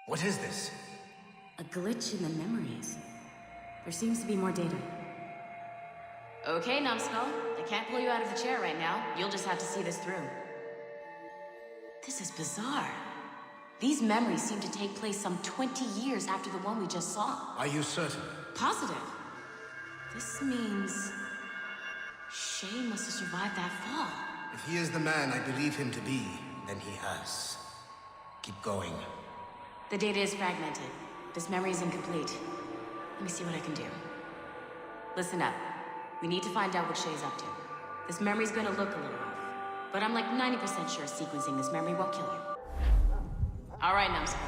What is this? A glitch in the memories. There seems to be more data. Okay, numbskull. I can't pull you out of the chair right now. You'll just have to see this through. This is bizarre. These memories seem to take place some 20 years after the one we just saw. Are you certain? Positive. This means... Shay must have survived that fall. If he is the man I believe him to be, then he has. Keep going. The data is fragmented. This memory is incomplete. Let me see what I can do. Listen up. We need to find out what Shay's up to. This memory's gonna look a little off, but I'm like 90% sure sequencing this memory won't kill you. All right, numbskull.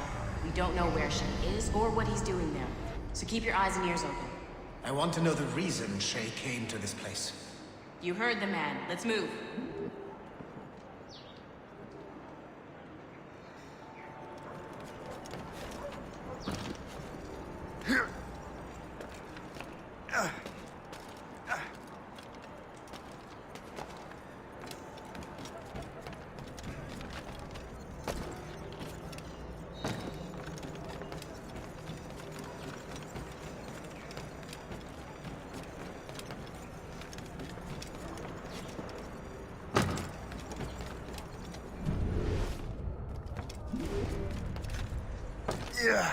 We don't know where Shay is or what he's doing there, so keep your eyes and ears open. I want to know the reason Shay came to this place. You heard the man. Let's move. Yeah.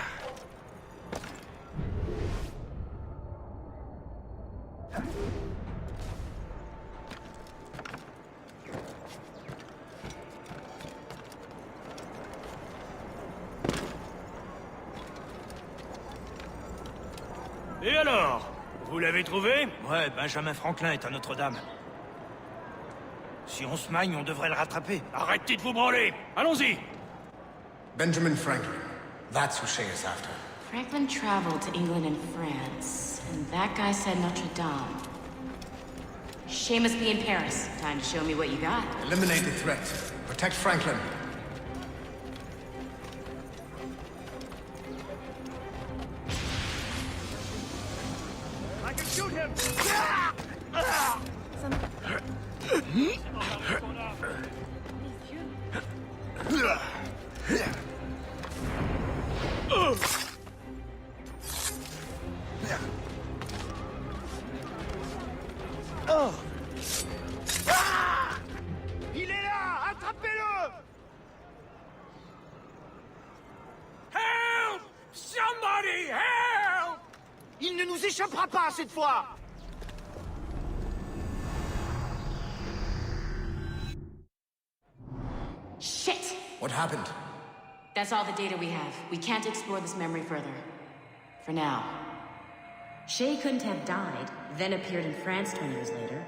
Et alors? Vous l'avez trouvé? Ouais, Benjamin Franklin est à Notre-Dame. Si on se magne, on devrait le rattraper. Arrêtez de vous branler! Allons-y! Benjamin Franklin. That's who Shay is after. Franklin traveled to England and France, and that guy said Notre Dame. Shay must be in Paris. Time to show me what you got. Eliminate the threat. Protect Franklin. I can shoot him! Il est là! Attrapez-le! Help! Somebody help! Il ne nous échappera pas cette fois! Shit! What happened? That's all the data we have. We can't explore this memory further. For now. Shay couldn't have died, then appeared in France 20 years later.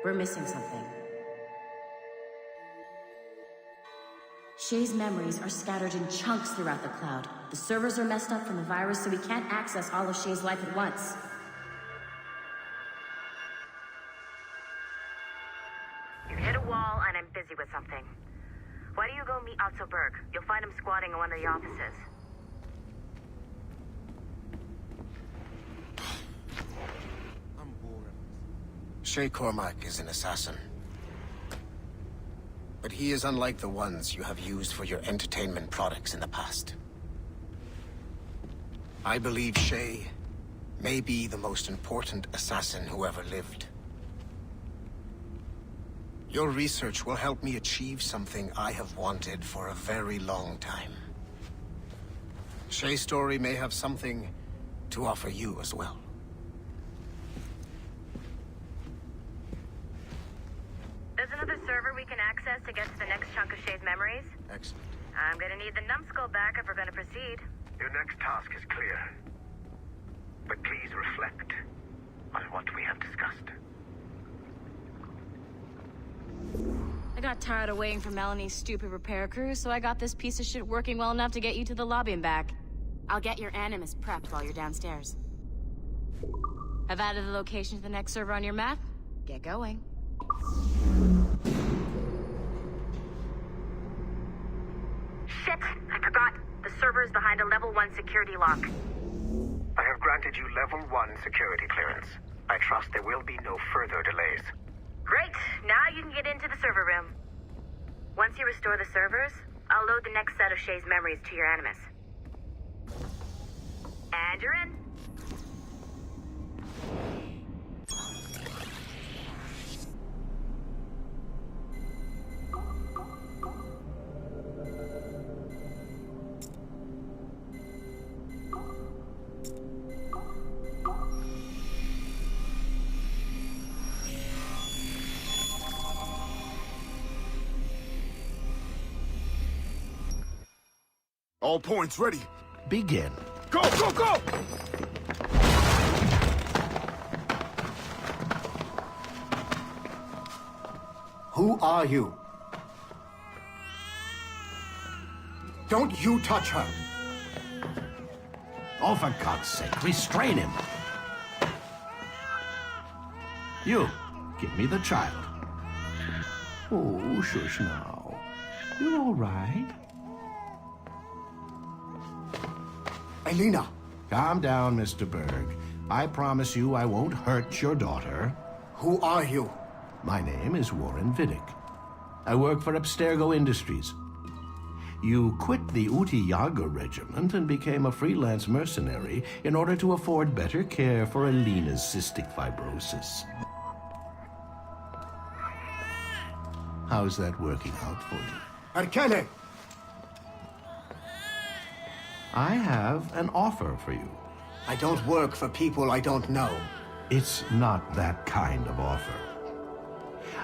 We're missing something. Shay's memories are scattered in chunks throughout the cloud. The servers are messed up from the virus, so we can't access all of Shay's life at once. You've hit a wall, and I'm busy with something. Why don't you go meet Otto Berg? You'll find him squatting in one of the offices. Shay Cormac is an assassin. But he is unlike the ones you have used for your entertainment products in the past. I believe Shay may be the most important assassin who ever lived. Your research will help me achieve something I have wanted for a very long time. Shay's story may have something to offer you as well. There's another server we can access to get to the next chunk of Shay's memories. Excellent. I'm gonna need the numbskull back if we're gonna proceed. Your next task is clear. But please reflect on what we have discussed. I got tired of waiting for Melanie's stupid repair crew, so I got this piece of shit working well enough to get you to the lobby and back. I'll get your Animus prepped while you're downstairs. I've added the location to the next server on your map. Get going. Shit! I forgot. The server's behind a level 1 security lock. I have granted you level 1 security clearance. I trust there will be no further delays. Great! Now you can get into the server room. Once you restore the servers, I'll load the next set of Shay's memories to your Animus. And you're in. All points ready. Begin. Go, go, go! Who are you? Don't you touch her! Oh, for God's sake, restrain him. You, give me the child. Oh, shush now. You're all right. Elena! Calm down, Mr. Berg. I promise you I won't hurt your daughter. Who are you? My name is Warren Vidic. I work for Abstergo Industries. You quit the Yaga regiment and became a freelance mercenary in order to afford better care for Elena's cystic fibrosis. How's that working out for you? Arkele! I have an offer for you. I don't work for people I don't know. It's not that kind of offer.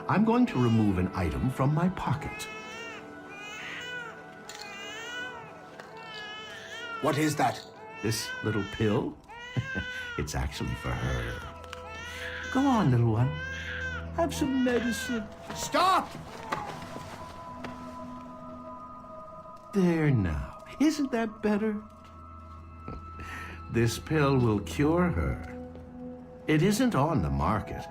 I'm going to remove an item from my pocket. What is that? This little pill? It's actually for her. Go on, little one. Have some medicine. Stop! There now. Isn't that better? This pill will cure her. It isn't on the market,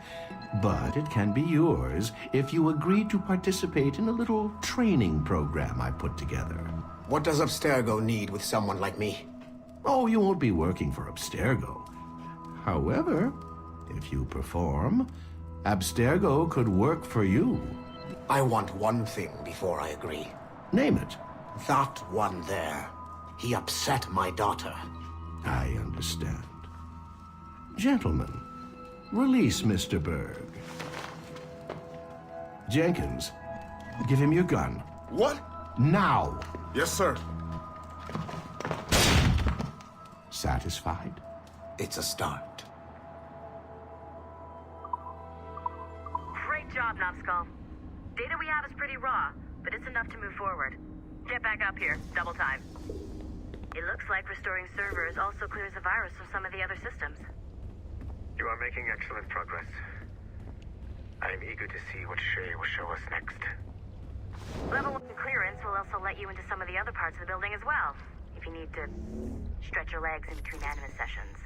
but it can be yours if you agree to participate in a little training program I put together. What does Abstergo need with someone like me? Oh, you won't be working for Abstergo. However, if you perform, Abstergo could work for you. I want one thing before I agree. Name it. That one there. He upset my daughter. I understand. Gentlemen, release Mr. Berg. Jenkins, give him your gun. What? Now! Yes, sir. Satisfied? It's a start. Great job, Numbskull. Data we have is pretty raw, but it's enough to move forward. Get back up here. Double time. It looks like restoring servers also clears the virus from some of the other systems. You are making excellent progress. I am eager to see what Shay will show us next. Level 1 clearance will also let you into some of the other parts of the building as well, if you need to stretch your legs in between anime sessions.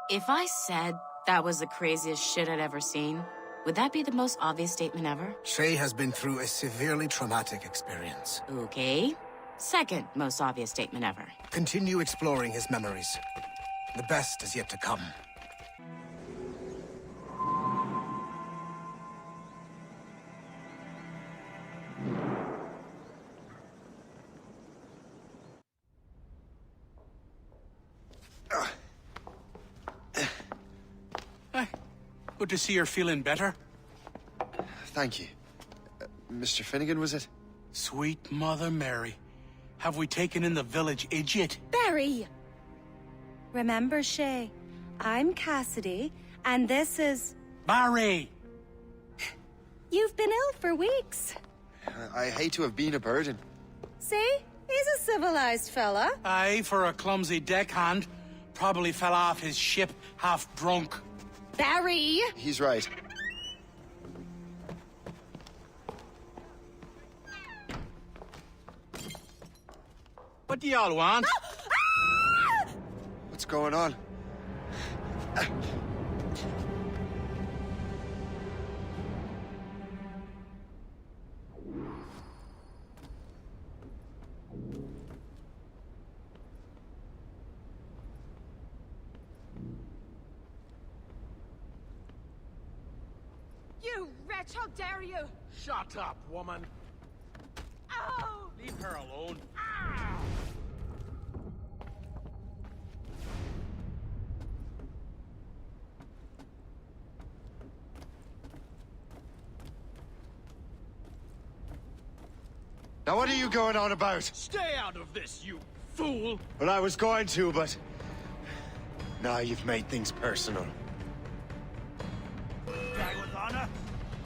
If I said that was the craziest shit I'd ever seen, would that be the most obvious statement ever? Shay has been through a severely traumatic experience. Okay. Second most obvious statement ever. Continue exploring his memories. The best is yet to come. Good to see you're feeling better. Thank you. Mr. Finnegan, was it? Sweet Mother Mary. Have we taken in the village idiot? Barry! Remember, Shay, I'm Cassidy, and this is... Barry! You've been ill for weeks. I hate to have been a burden. See? He's a civilized fella. Aye, for a clumsy deckhand. Probably fell off his ship half drunk. Barry! He's right. What do y'all want? What's going on? You wretch, how dare you! Shut up, woman. Ow! Leave her alone. Now what are you going on about? Stay out of this, you fool! Well, I was going to, but... Now you've made things personal. Die with honor?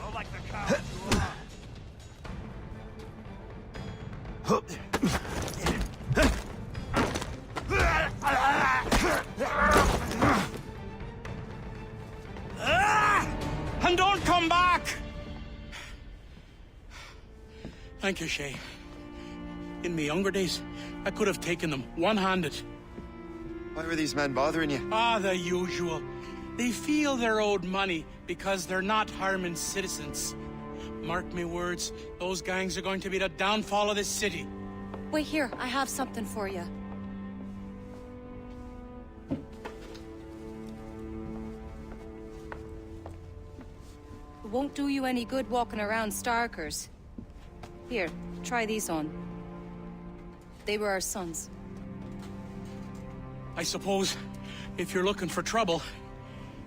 Or like the cowards you are? And don't come back! Thank you, Shay. In my younger days, I could have taken them one-handed. Why were these men bothering you? Ah, the usual. They feel they're owed money because they're not harming citizens. Mark me words, those gangs are going to be the downfall of this city. Wait here, I have something for you. It won't do you any good walking around Starkers. Here, try these on. They were our sons. I suppose, if you're looking for trouble,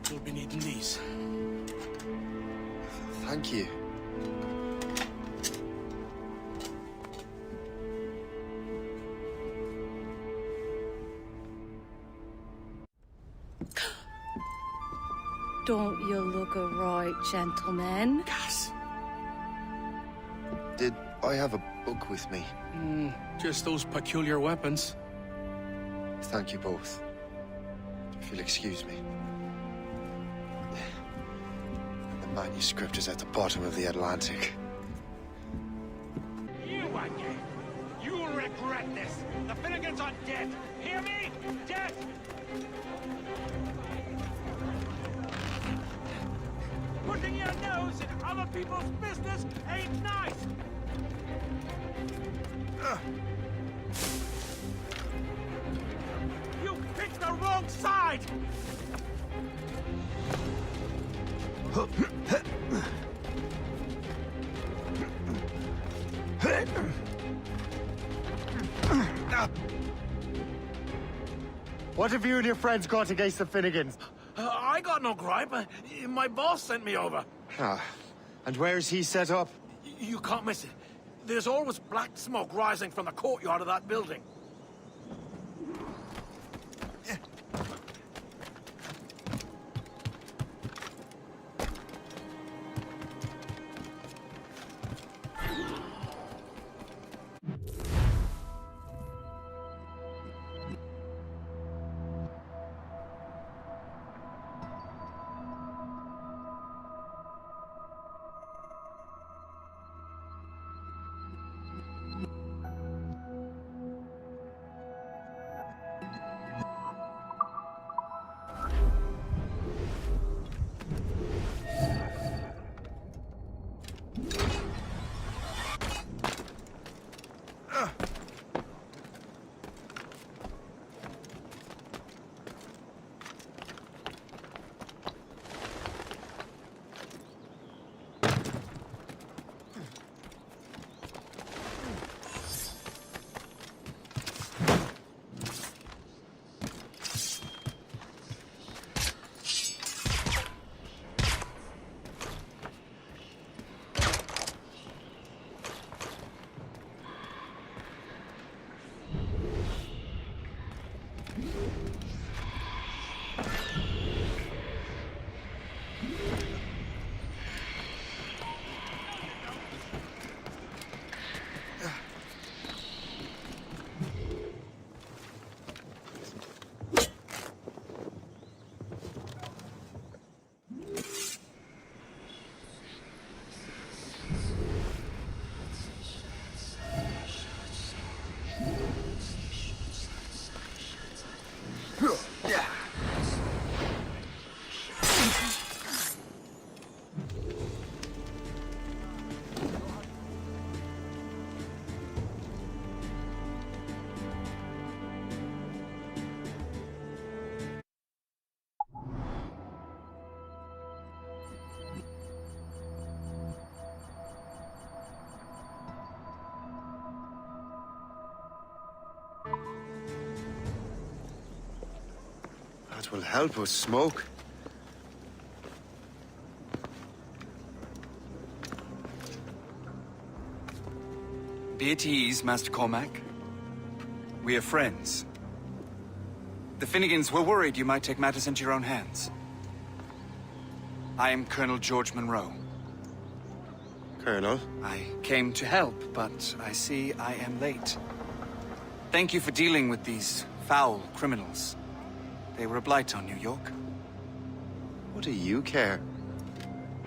you'll be needing these. Thank you. Don't you look a right gentleman? Gas. Did I have a book with me? Just those peculiar weapons. Thank you both. If you'll excuse me. The manuscript is at the bottom of the Atlantic. You again! You'll regret this! The Finnegans are dead! Hear me? Dead! Putting your nose in other people's business ain't nice! You picked the wrong side! What have you and your friends got against the Finnegans? I got no gripe. My boss sent me over. Ah, and where's he set up? You can't miss it. There's always black smoke rising from the courtyard of that building. That will help us smoke. Be at ease, Master Cormac. We are friends. The Finnegans were worried you might take matters into your own hands. I am Colonel George Monroe. Colonel? I came to help, but I see I am late. Thank you for dealing with these foul criminals. They were a blight on New York. What do you care?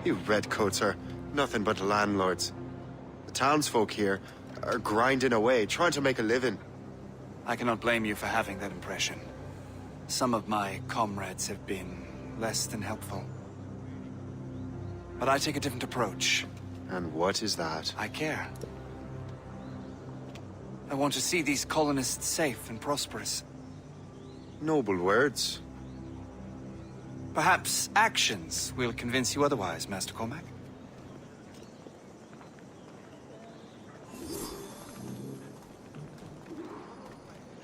You redcoats are nothing but landlords. The townsfolk here are grinding away, trying to make a living. I cannot blame you for having that impression. Some of my comrades have been less than helpful. But I take a different approach. And what is that? I care. I want to see these colonists safe and prosperous. Noble words. Perhaps actions will convince you otherwise, Master Cormac.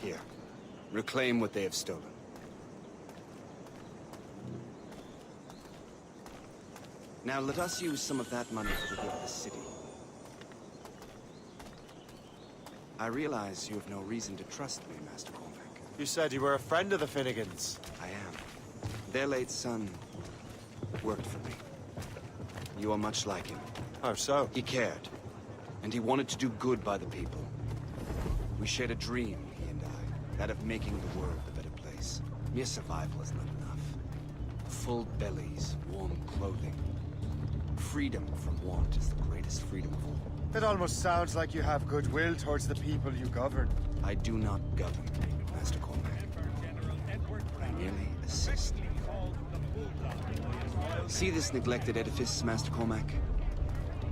Here. Reclaim what they have stolen. Now let us use some of that money for the good of the city. I realize you have no reason to trust me, Master Cormac. You said you were a friend of the Finnegans. I am. Their late son worked for me. You are much like him. How so? He cared, and he wanted to do good by the people. We shared a dream, he and I, that of making the world a better place. Mere survival is not enough. Full bellies, warm clothing. Freedom from want is the greatest freedom of all. It almost sounds like you have goodwill towards the people you govern. I do not govern, Master Cormac. I merely assist. See this neglected edifice, Master Cormac?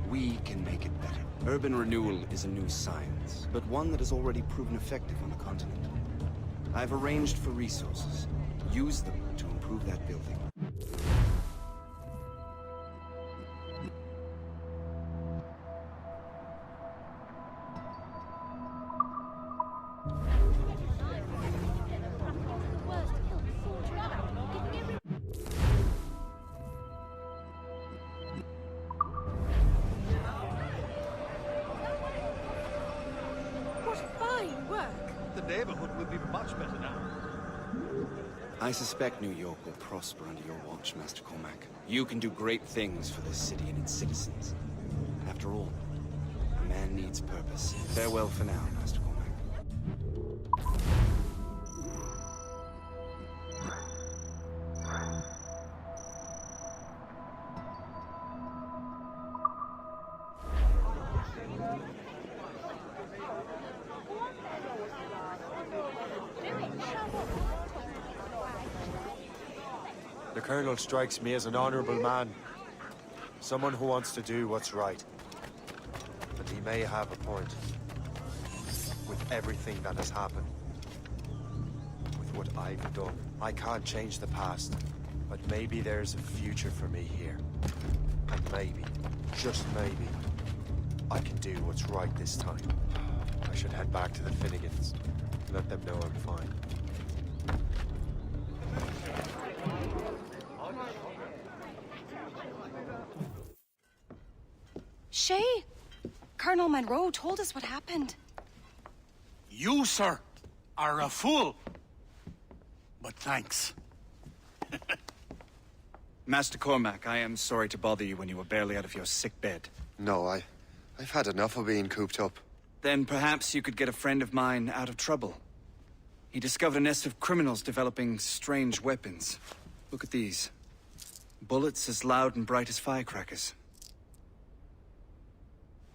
We can make it better. Urban renewal is a new science, but one that has already proven effective on the continent. I've arranged for resources. Use them to improve that building. I suspect New York will prosper under your watch, Master Cormac. You can do great things for this city and its citizens. After all, a man needs purpose. Farewell for now, Master Cormac. The Colonel strikes me as an honorable man. Someone who wants to do what's right. But he may have a point. With everything that has happened. With what I've done. I can't change the past. But maybe there's a future for me here. And maybe, just maybe, I can do what's right this time. I should head back to the Finnegans. Let them know I'm fine. Shay, Colonel Monroe told us what happened. You, sir, are a fool. But thanks. Master Cormac, I am sorry to bother you when you were barely out of your sick bed. No, I've had enough of being cooped up. Then perhaps you could get a friend of mine out of trouble. He discovered a nest of criminals developing strange weapons. Look at these. Bullets as loud and bright as firecrackers.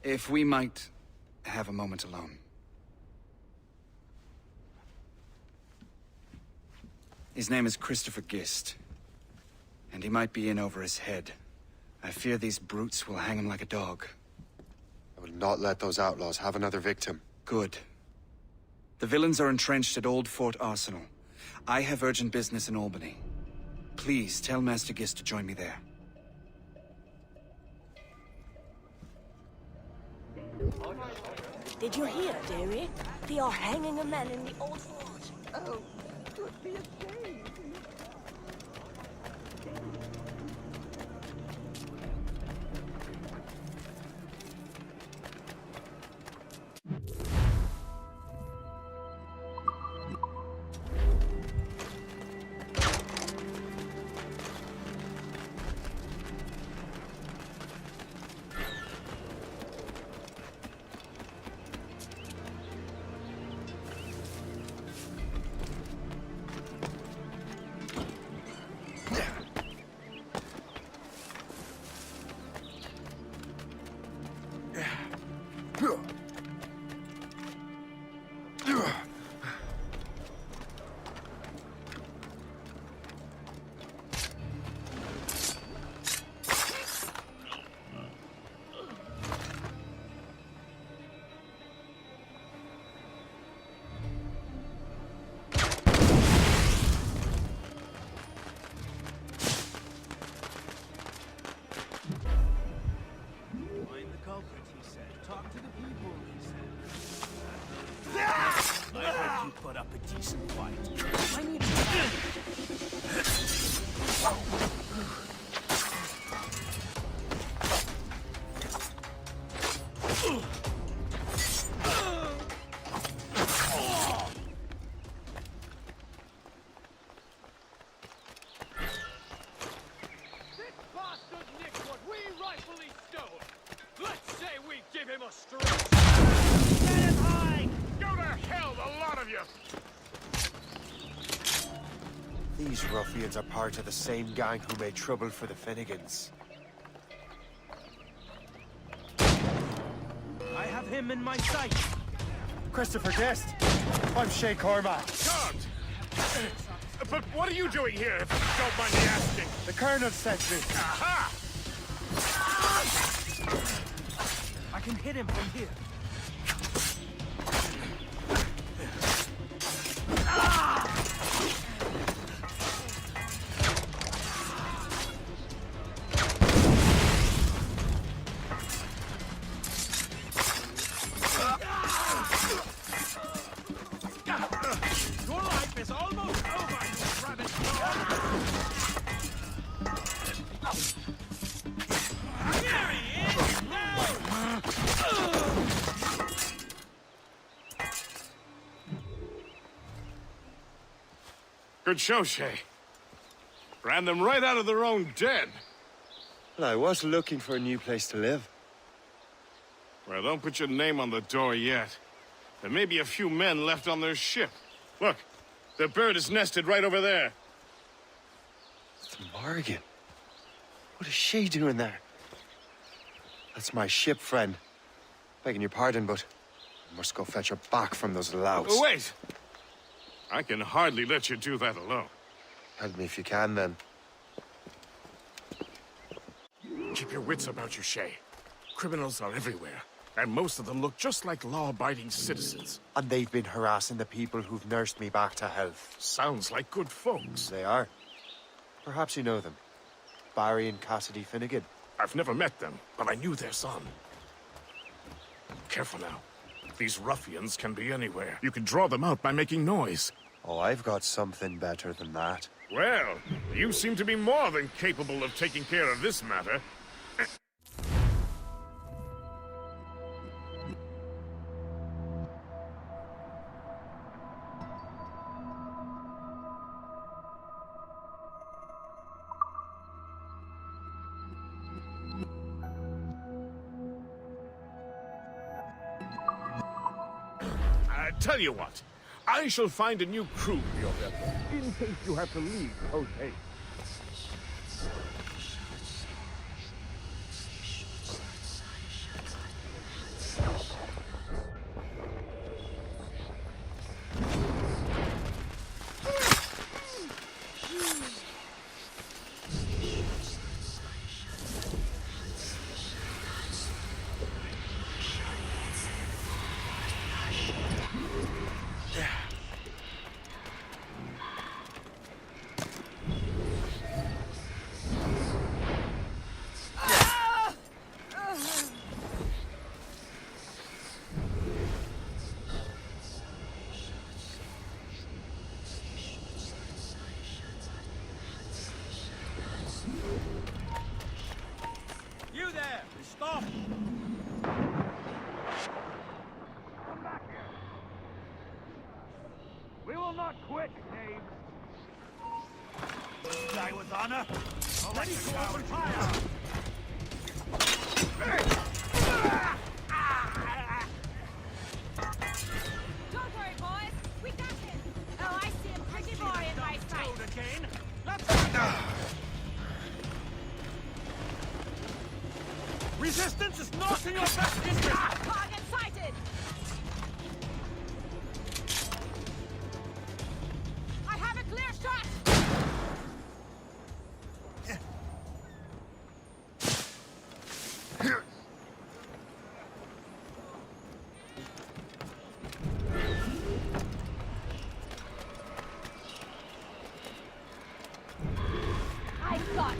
If we might have a moment alone. His name is Christopher Gist. And he might be in over his head. I fear these brutes will hang him like a dog. I will not let those outlaws have another victim. Good. The villains are entrenched at Old Fort Arsenal. I have urgent business in Albany. Please tell Master Gist to join me there. Did you hear, dearie? They are hanging a man in the old fort. Oh, don't be ashamed. up a decent fight. I need These ruffians are part of the same gang who made trouble for the Finnegans. I have him in my sight. Christopher Guest, I'm Shay Cormac. Guard! But what are you doing here, if you don't mind me asking? The Colonel sent me. Aha! I can hit him from here. Good show, Shay. Ran them right out of their own den. Well, I was looking for a new place to live. Well, don't put your name on the door yet. There may be a few men left on their ship. Look, the bird is nested right over there. It's Morgan. What is she doing there? That's my ship, friend. Begging your pardon, but I must go fetch her back from those louts. Oh, wait! I can hardly let you do that alone. Help me if you can, then. Keep your wits about you, Shay. Criminals are everywhere, and most of them look just like law-abiding citizens. And they've been harassing the people who've nursed me back to health. Sounds like good folks. They are. Perhaps you know them. Barry and Cassidy Finnegan. I've never met them, but I knew their son. Careful now. These ruffians can be anywhere. You can draw them out by making noise. Oh, I've got something better than that. Well, you seem to be more than capable of taking care of this matter. Tell you what, I shall find a new crew for your vessel, in case you have to leave post haste. Stop! Come back here! We will not quit, Dave. Die with honor. Let me go open fire! Don't worry, boys. We got him. Oh, I see a pretty boy in my sight. Again. Let's Resistance is not in your best interest! Target sighted! I have a clear shot! I've got...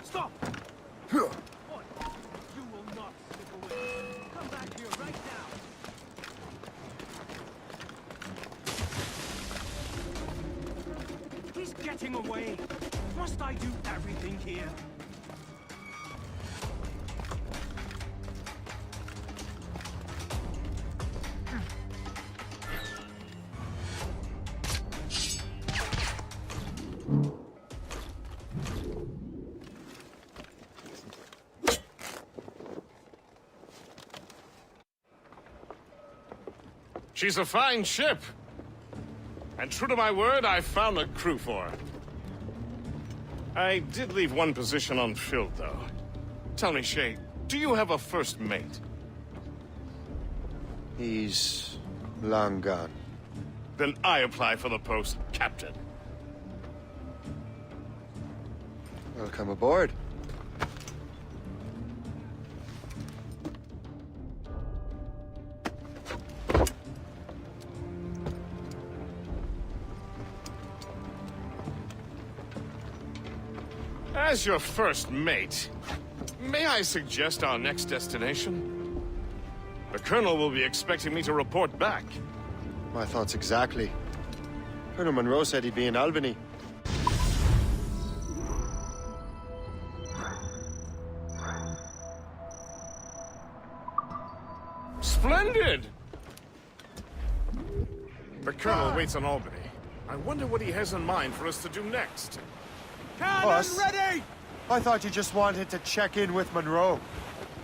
Stop! You will not slip away. Come back here right now. He's getting away. Must I do everything here? She's a fine ship. And true to my word, I found a crew for her. I did leave one position unfilled, though. Tell me, Shay, do you have a first mate? He's long gone. Then I apply for the post, Captain. Welcome aboard. As your first mate, may I suggest our next destination? The Colonel will be expecting me to report back. My thoughts exactly. Colonel Monroe said he'd be in Albany. Splendid! The Colonel waits in Albany. I wonder what he has in mind for us to do next. Us? Ready! I thought you just wanted to check in with Monroe.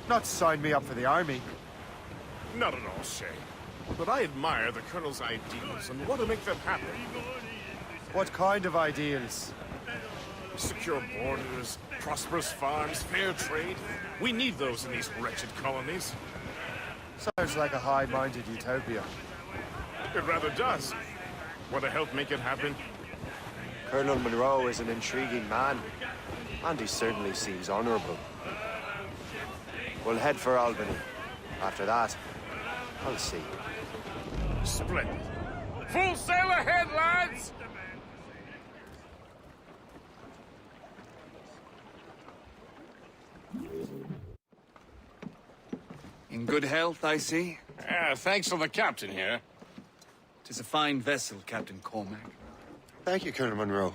Not sign me up for the army. Not at all, Shay. But I admire the Colonel's ideals and want to make them happen. What kind of ideals? Secure borders, prosperous farms, fair trade. We need those in these wretched colonies. Sounds like a high-minded utopia. It rather does. Want to help make it happen? Colonel Monroe is an intriguing man, and he certainly seems honorable. We'll head for Albany. After that, I'll see. Splendid. Full sail ahead, lads! In good health, I see. Thanks to the captain here. 'Tis a fine vessel, Captain Cormac. Thank you, Colonel Monroe.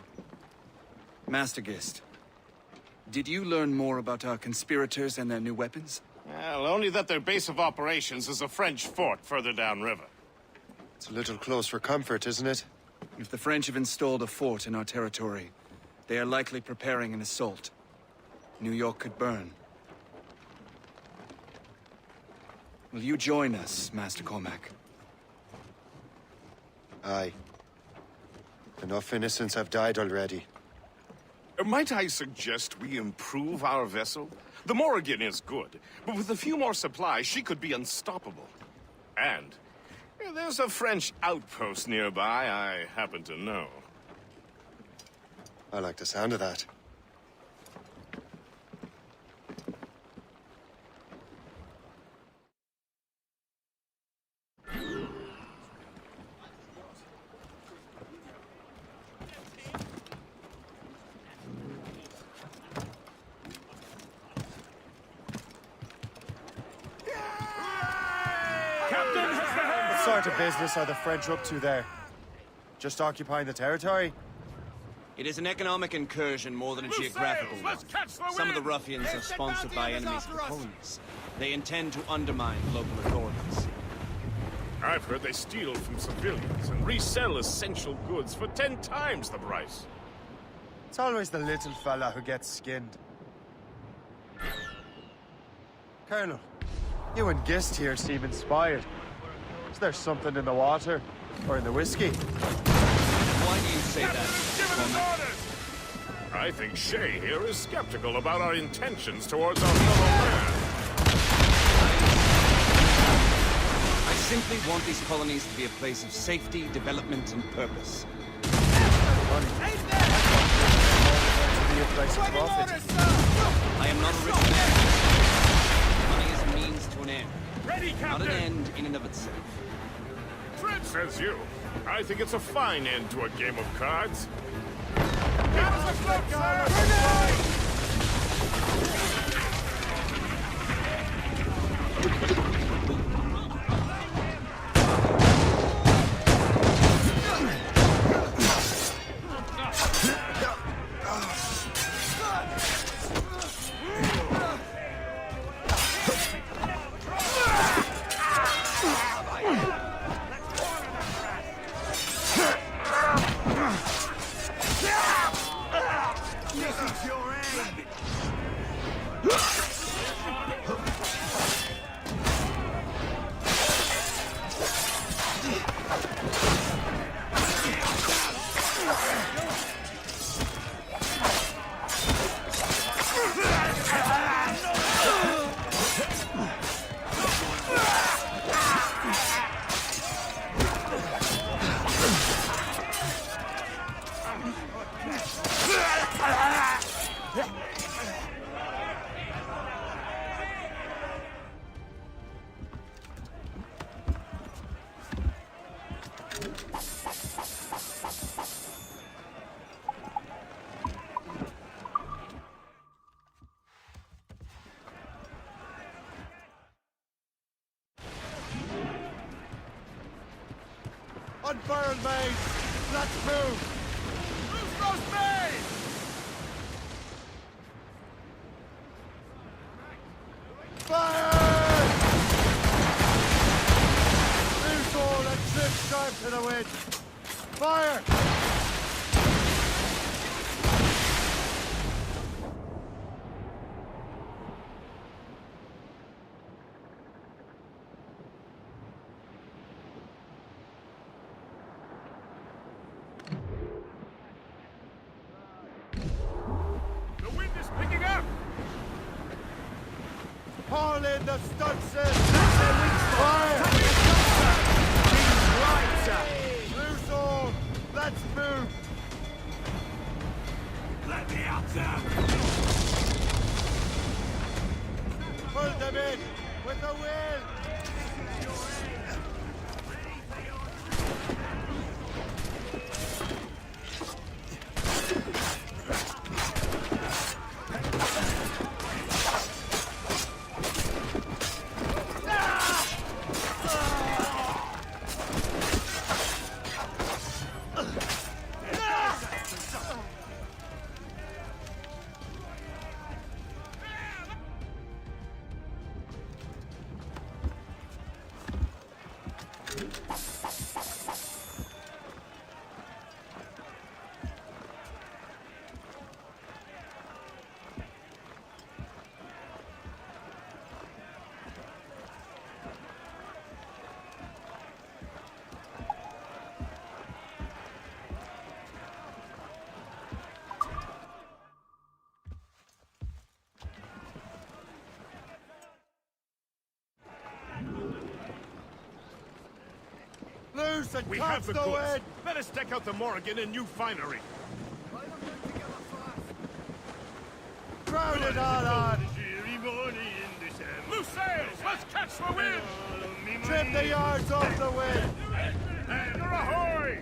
Master Gist, did you learn more about our conspirators and their new weapons? Well, only that their base of operations is a French fort further downriver. It's a little close for comfort, isn't it? If the French have installed a fort in our territory, they are likely preparing an assault. New York could burn. Will you join us, Master Cormac? Aye. Enough innocents have died already. Might I suggest we improve our vessel? The Morrigan is good, but with a few more supplies, she could be unstoppable. And there's a French outpost nearby I happen to know. I like the sound of that. What sort of business are the French up to there? Just occupying the territory? It is an economic incursion more than a geographical one. Some of the ruffians are sponsored by enemies of the colonies. They intend to undermine local authorities. I've heard they steal from civilians and resell essential goods for 10 times the price. It's always the little fella who gets skinned. Colonel, you and Gist here seem inspired. Is there something in the water? Or in the whiskey? Why do you say that? I think Shay here is skeptical about our intentions towards our fellow man. I simply want these colonies to be a place of safety, development, and purpose. I am not a rich man. Money is a means to an end. Ready, Captain! Not an end in and of itself. Fred says you. I think it's a fine end to a game of cards. Give us a float, sir! Unfurled, mate! Let's move! Who's roast made? Fire! Loose all and trim sharp to the wind! Fire! Haul in the stunsail! Fire! Loose all! Let's move! Let me out, sir! Pull them in! With a will! Loose and We catch have the the goods. wind! Let us deck out the Morrigan in new finery. Crowd it all on! Loose sails! Let's catch the wind! Trim the yards off the wind! And ahoy!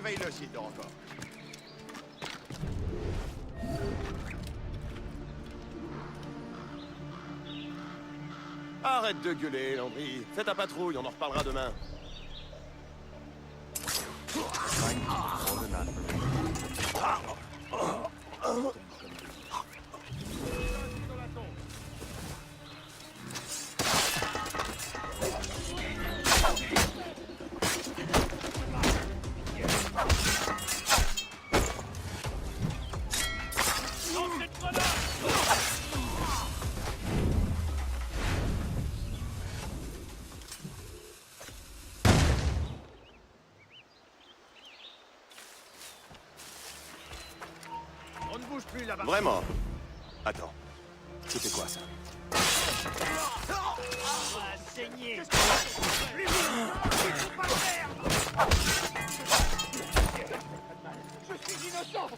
Réveille-le s'il dort encore. Arrête de gueuler, Landry. Fais ta patrouille, on en reparlera demain. On ne bouge plus là-bas. Vraiment? Attends. C'était quoi ça? Saigner. Je suis innocent.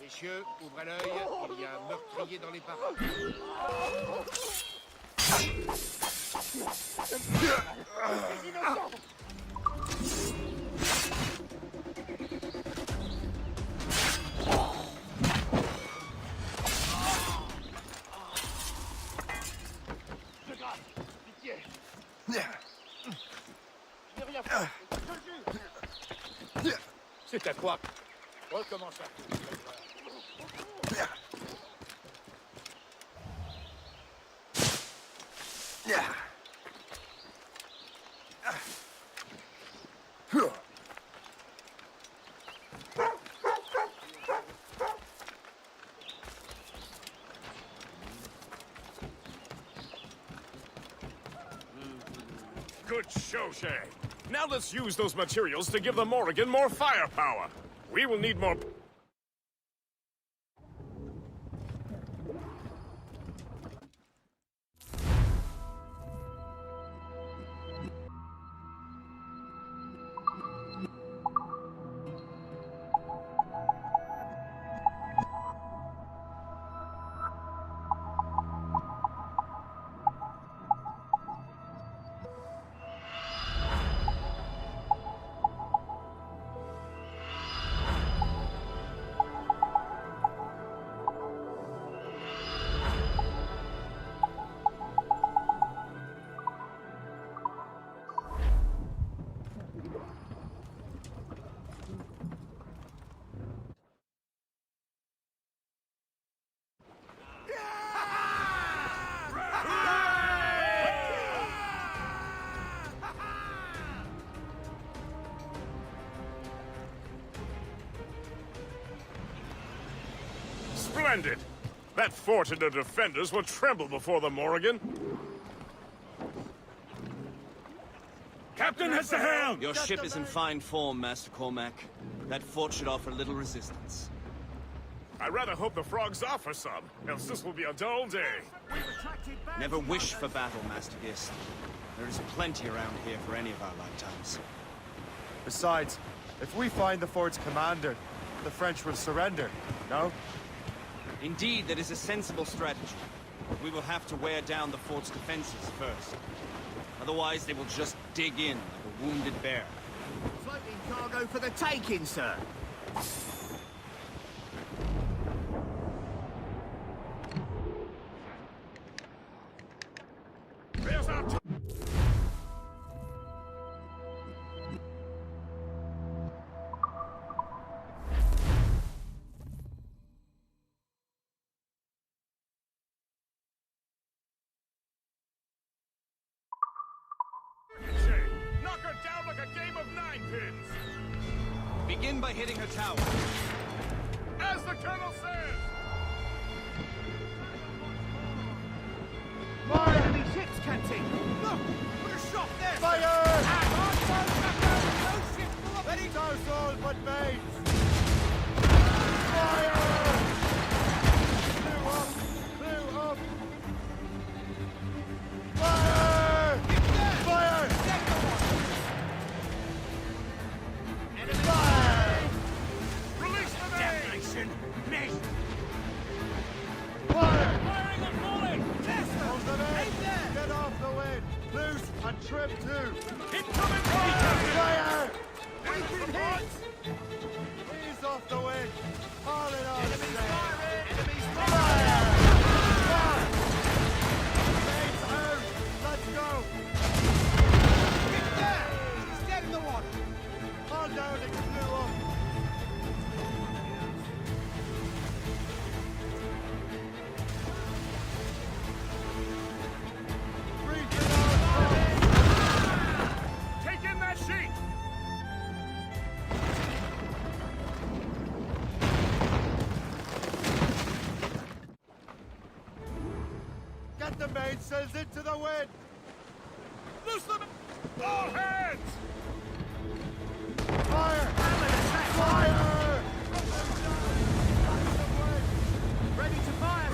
Messieurs, ouvrez l'œil. Il y a un meurtrier dans les parages. Je suis innocent. C'est à quoi? Recommence ça. Good show, Shay. Now let's use those materials to give the Morrigan more firepower. We will need more... Splendid! That fort and the defenders will tremble before the Morrigan. Captain has the helm! Your ship is in fine form, Master Cormac. That fort should offer little resistance. I rather hope the frogs offer some, else this will be a dull day. Never wish for battle, Master Gist. There is plenty around here for any of our lifetimes. Besides, if we find the fort's commander, the French will surrender, no? Indeed, that is a sensible strategy. But we will have to wear down the fort's defenses first. Otherwise, they will just dig in like a wounded bear. Floating cargo for the taking, sir. There's our... Knock her down like a game of ninepins! Begin by hitting her tower. As the Colonel says! More enemy ships, Captain! Look! Put a shot there! Fire! No ship! Ready to all but mates! Fire! Blew up! Blew up! Fire! Fire! Fire! Release the damnation! Missed! Fire! Firing and falling! Hold the main! Get off the wind! Loose and trim too! Incoming Fire! Take in that sheet! Get the mainsails into the wind! Loose them! All hands! Fire! Fire! Ready to fire!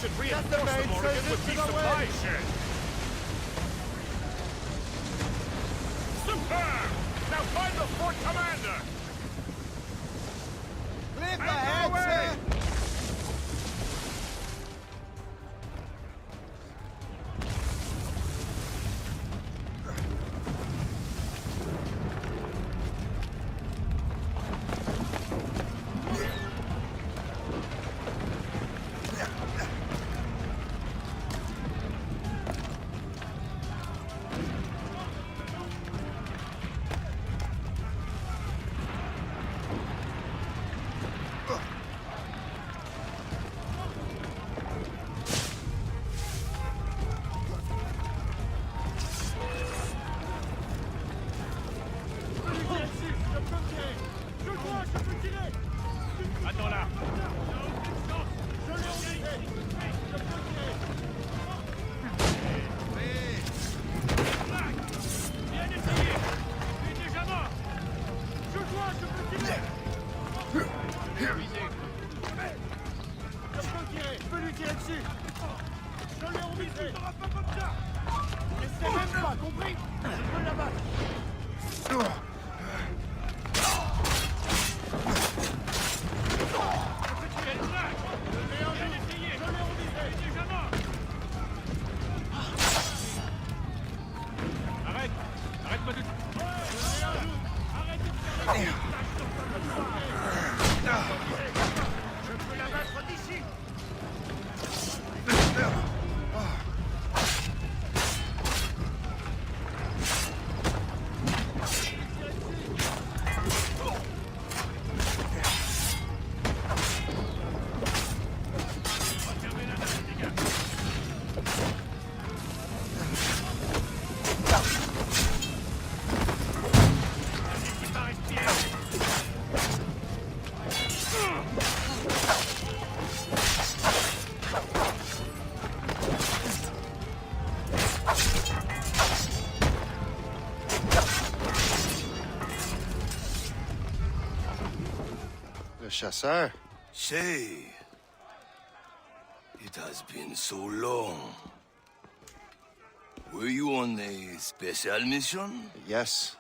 Should reinforce the Morgan with these supply sheds. Superb! Now find the fort commander! Clear the head, sir! Attends là! Bien essayé! Tu es déjà mort! Je vois, je peux tirer! Bien visé! Je peux tirer! Je peux lui tirer dessus! Je l'ai revisé! Tu n'auras pas comme ça! Essaie même pas, compris? Je peux l'abattre! Chasseur. Shay, it has been so long. Were you on a special mission? Yes.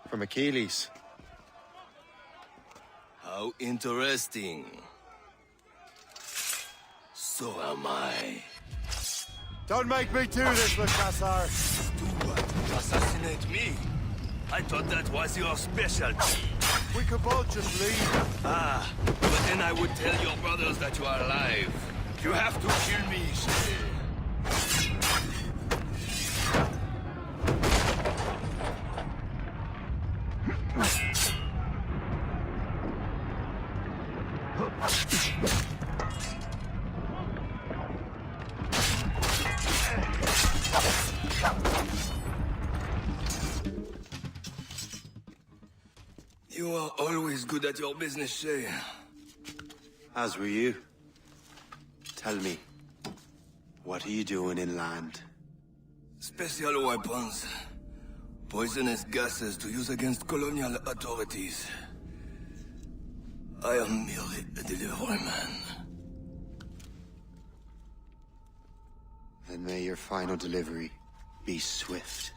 From Achilles. How interesting. So am I. Don't make me do this, Le Chasseur. Do what? Assassinate me? I thought that was your specialty. We could both just leave. Ah, but then I would tell your brothers that you are alive. You have to kill me, Shay. You are always good at your business, Shay. As were you. Tell me, what are you doing inland? Special weapons. Poisonous gases to use against colonial authorities. I am merely a delivery man. Then may your final delivery be swift.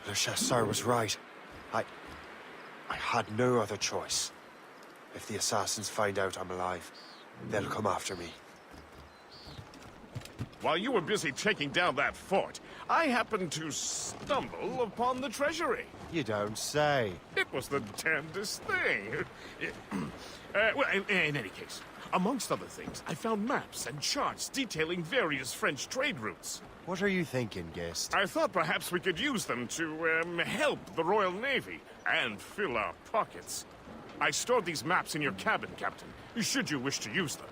Le Chasseur was right. I had no other choice. If the assassins find out I'm alive, they'll come after me. While you were busy taking down that fort, I happened to stumble upon the treasury. You don't say. It was the damnedest thing. Well, in any case, amongst other things, I found maps and charts detailing various French trade routes. What are you thinking, Guest? I thought perhaps we could use them to, help the Royal Navy and fill our pockets. I stored these maps in your cabin, Captain, should you wish to use them.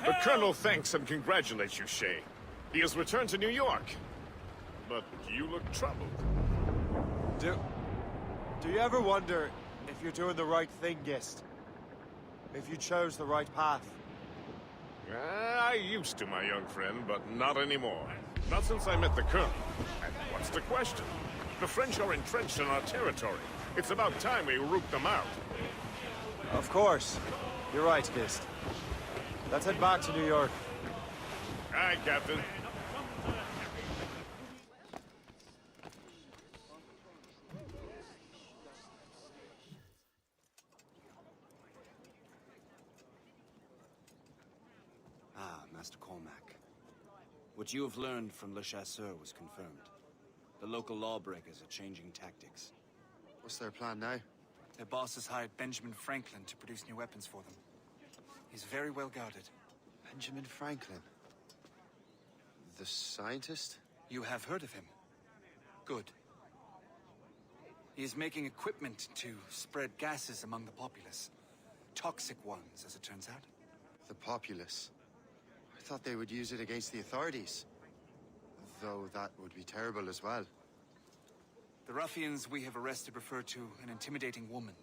The Colonel thanks and congratulates you, Shay. He has returned to New York. But you look troubled. Do you ever wonder if you're doing the right thing, Guest? If you chose the right path? I used to, my young friend, but not anymore. Not since I met the Colonel. And what's the question? The French are entrenched in our territory. It's about time we root them out. Of course. You're right, Guest. Let's head back to New York. Aye, Captain. Ah, Master Cormac. What you have learned from Le Chasseur was confirmed. The local lawbreakers are changing tactics. What's their plan now? Their boss has hired Benjamin Franklin to produce new weapons for them. He's very well guarded. Benjamin Franklin? The scientist? You have heard of him? Good. He is making equipment to spread gases among the populace. Toxic ones, as it turns out. The populace? I thought they would use it against the authorities. Though that would be terrible as well. The ruffians we have arrested refer to an intimidating woman.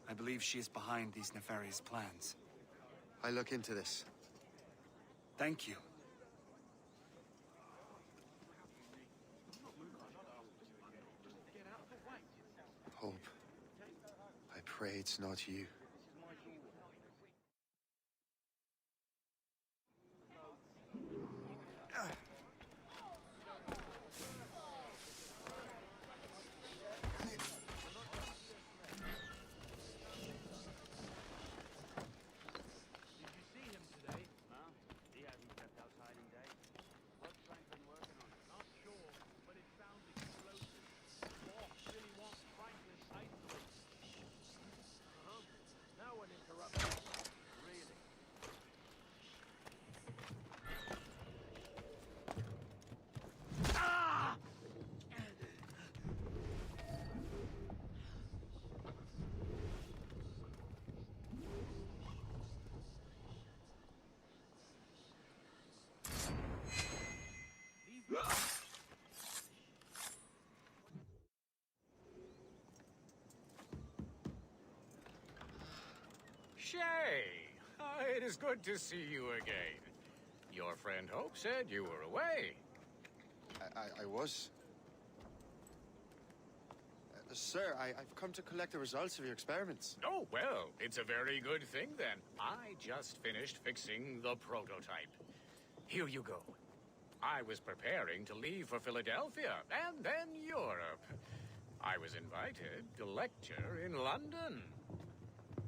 I believe she is behind these nefarious plans. I'll look into this. Thank you. Hope. I pray it's not you. Shay! It is good to see you again. Your friend Hope said you were away. I was. Sir, I've come to collect the results of your experiments. Oh, well, it's a very good thing then. I just finished fixing the prototype. Here you go. I was preparing to leave for Philadelphia and then Europe. I was invited to lecture in London.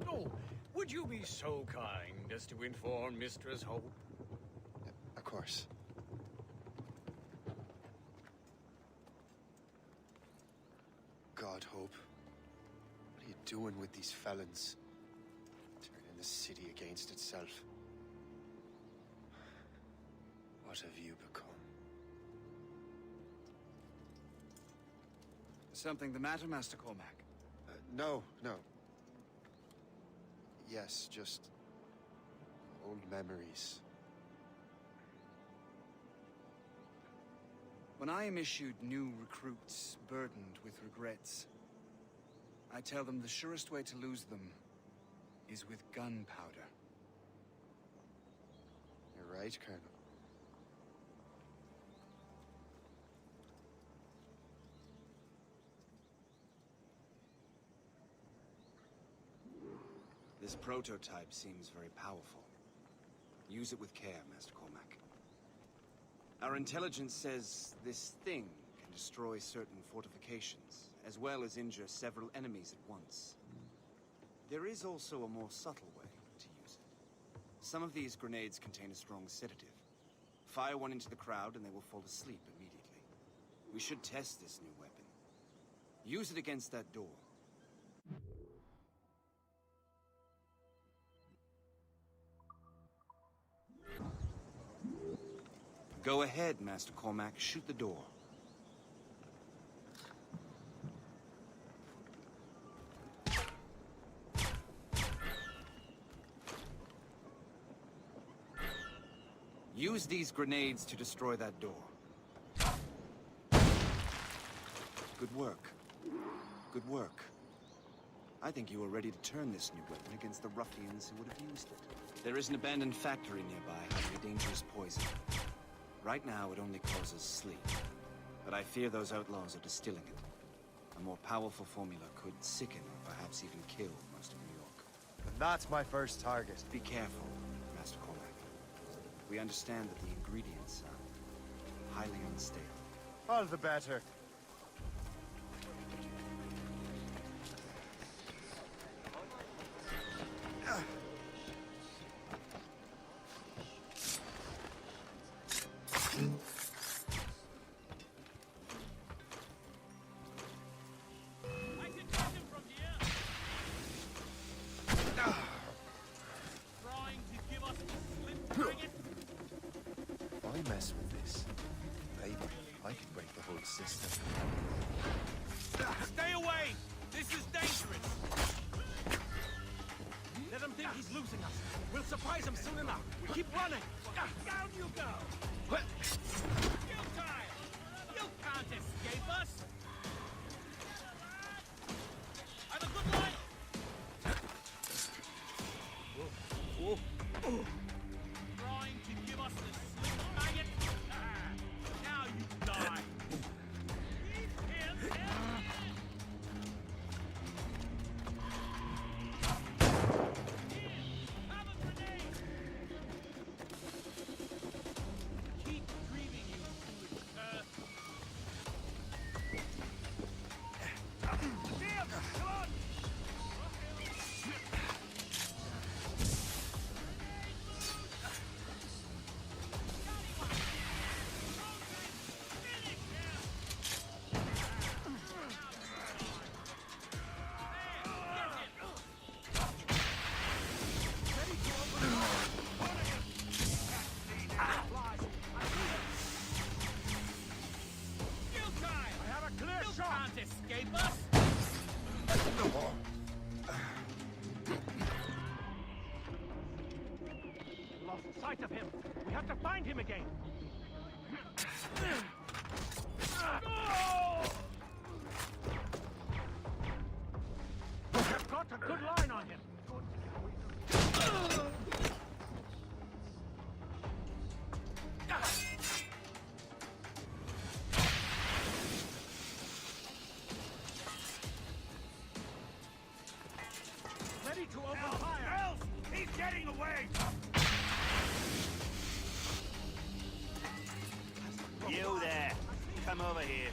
Oh, would you be so kind as to inform Mistress Hope? Of course. God, Hope. What are you doing with these felons? Turning the city against itself. What have you become? Something the matter, Master Cormac? No. Yes, just old memories. When I am issued new recruits burdened with regrets, I tell them the surest way to lose them is with gunpowder. You're right, Colonel. This prototype seems very powerful. Use it with care, Master Cormac. Our intelligence says this thing can destroy certain fortifications, as well as injure several enemies at once. There is also a more subtle way to use it. Some of these grenades contain a strong sedative. Fire one into the crowd and they will fall asleep immediately. We should test this new weapon. Use it against that door. Go ahead, Master Cormac. Shoot the door. Use these grenades to destroy that door. Good work. Good work. I think you are ready to turn this new weapon against the ruffians who would have used it. There is an abandoned factory nearby having a dangerous poison. Right now, it only causes sleep. But I fear those outlaws are distilling it. A more powerful formula could sicken or perhaps even kill most of New York. And that's my first target. Be careful, Master Cormac. We understand that the ingredients are highly unstable. All the better. If I mess with this, maybe I can break the whole system. Stay away! This is dangerous! Let him think he's losing us. We'll surprise him soon enough. Keep running! Down you go! Futile! You can't escape us! Have a good line! Trying to give us the slip, maggot? Now you die! Keep him in! of him. We have to find him again. We've got a good line on him. Ready to open fire. Else, he's getting away. You there. Come over here.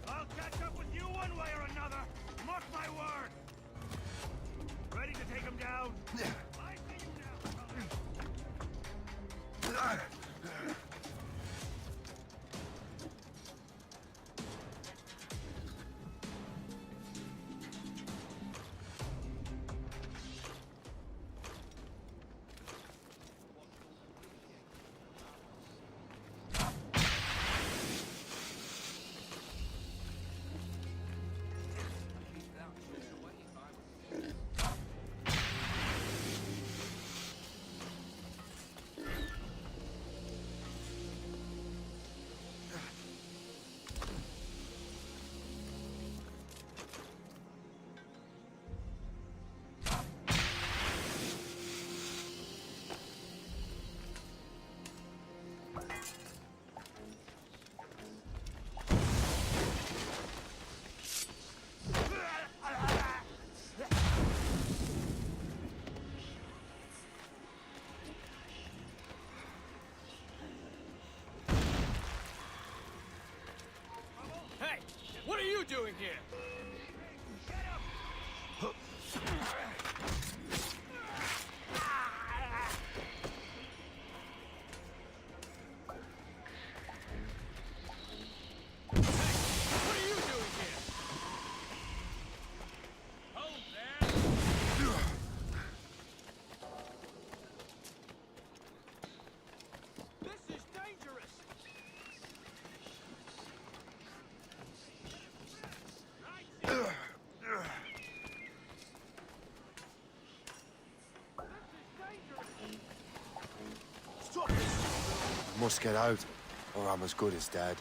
I'll catch up with you one way or another. Mark my word. Ready to take him down? I see you now. Hey, what are you doing here? Must get out, or I'm as good as dead.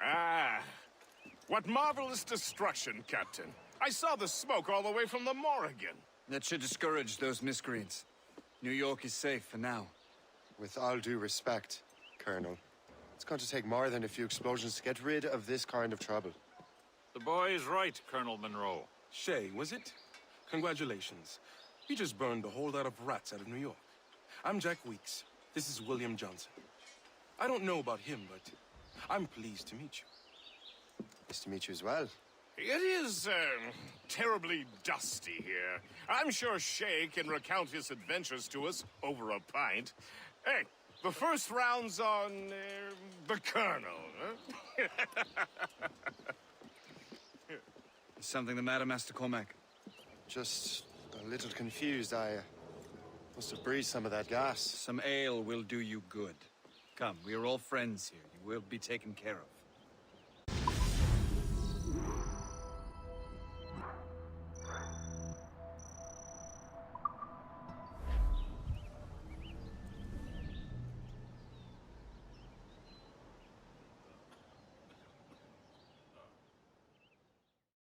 Ah, what marvelous destruction, Captain. I saw the smoke all the way from the Morrigan. That should discourage those miscreants. New York is safe for now. With all due respect, Colonel, it's going to take more than a few explosions to get rid of this kind of trouble. The boy is right, Colonel Monroe. Shay, was it? Congratulations. You just burned a whole lot of rats out of New York. I'm Jack Weeks. This is William Johnson. I don't know about him, but I'm pleased to meet you. Nice to meet you as well. It is, terribly dusty here. I'm sure Shay can recount his adventures to us over a pint. Hey, the first round's on, the Colonel, huh? Is something the matter, Master Cormac? Just a little confused. I must have breathed some of that gas. Some ale will do you good. Come, we are all friends here. You will be taken care of.